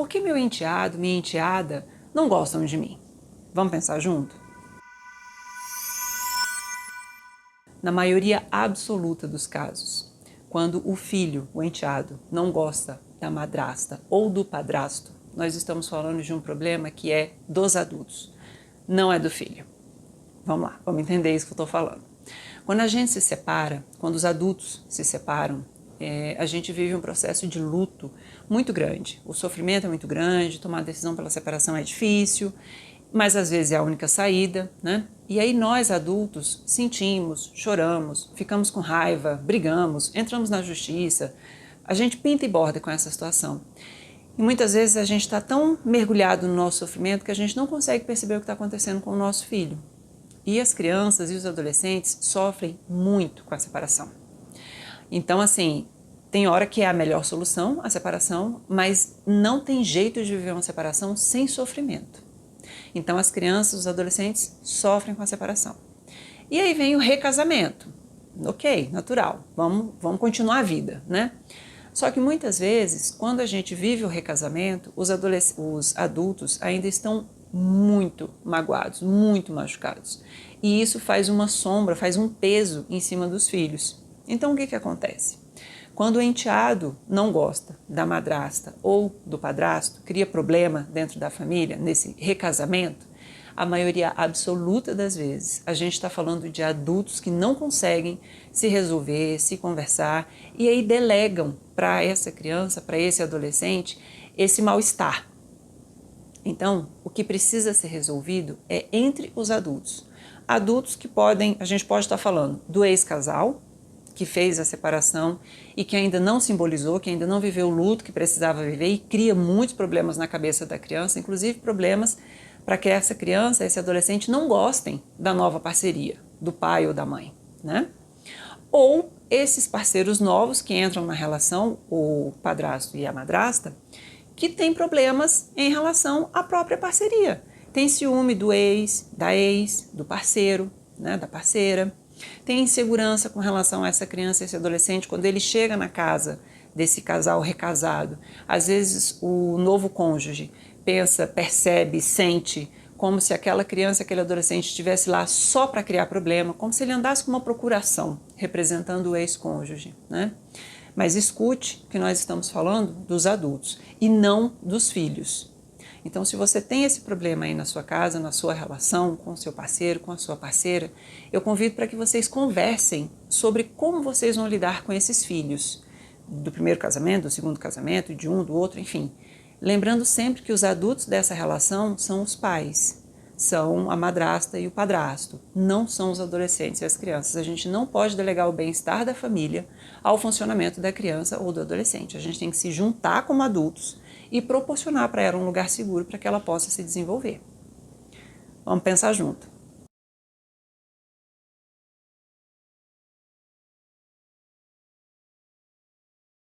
por que meu enteado, minha enteada não gostam de mim? Vamos pensar junto? Na maioria absoluta dos casos, quando o filho, o enteado, não gosta da madrasta ou do padrasto, nós estamos falando de um problema que é dos adultos, não é do filho. Vamos lá, vamos entender isso que eu estou falando. Quando a gente se separa, quando os adultos se separam, a gente vive um processo de luto muito grande. O sofrimento é muito grande, tomar a decisão pela separação é difícil, mas às vezes é a única saída, né? E aí nós adultos sentimos, choramos, ficamos com raiva, brigamos, entramos na justiça, a gente pinta e borda com essa situação. E muitas vezes a gente está tão mergulhado no nosso sofrimento que a gente não consegue perceber o que está acontecendo com o nosso filho. E as crianças e os adolescentes sofrem muito com a separação. Então, assim, tem hora que é a melhor solução, a separação, mas não tem jeito de viver uma separação sem sofrimento. Então, as crianças, os adolescentes sofrem com a separação. E aí vem o recasamento. Ok, natural, vamos continuar a vida, né? Só que muitas vezes, quando a gente vive o recasamento, os adultos ainda estão muito magoados, muito machucados. E isso faz uma sombra, faz um peso em cima dos filhos. Então, o que acontece? Quando o enteado não gosta da madrasta ou do padrasto, cria problema dentro da família, nesse recasamento, a maioria absoluta das vezes, a gente está falando de adultos que não conseguem se resolver, se conversar, e aí delegam para essa criança, para esse adolescente, esse mal-estar. Então, o que precisa ser resolvido é entre os adultos. Adultos que podem, a gente pode estar falando do ex-casal, que fez a separação e que ainda não simbolizou, que ainda não viveu o luto que precisava viver e cria muitos problemas na cabeça da criança, inclusive problemas para que essa criança, esse adolescente não gostem da nova parceria, do pai ou da mãe, né? Ou esses parceiros novos que entram na relação, o padrasto e a madrasta, que têm problemas em relação à própria parceria. Tem ciúme do ex, do parceiro, né, da parceira. Tem insegurança com relação a essa criança, esse adolescente, quando ele chega na casa desse casal recasado. Às vezes o novo cônjuge pensa, percebe, sente como se aquela criança, aquele adolescente estivesse lá só para criar problema, como se ele andasse com uma procuração, representando o ex-cônjuge, né? Mas escute que nós estamos falando dos adultos e não dos filhos. Então, se você tem esse problema aí na sua casa, na sua relação com o seu parceiro, com a sua parceira, eu convido para que vocês conversem sobre como vocês vão lidar com esses filhos, do primeiro casamento, do segundo casamento, de um, do outro, enfim. Lembrando sempre que os adultos dessa relação são os pais, são a madrasta e o padrasto, não são os adolescentes e as crianças. A gente não pode delegar o bem-estar da família ao funcionamento da criança ou do adolescente. A gente tem que se juntar como adultos e proporcionar para ela um lugar seguro para que ela possa se desenvolver. Vamos pensar junto.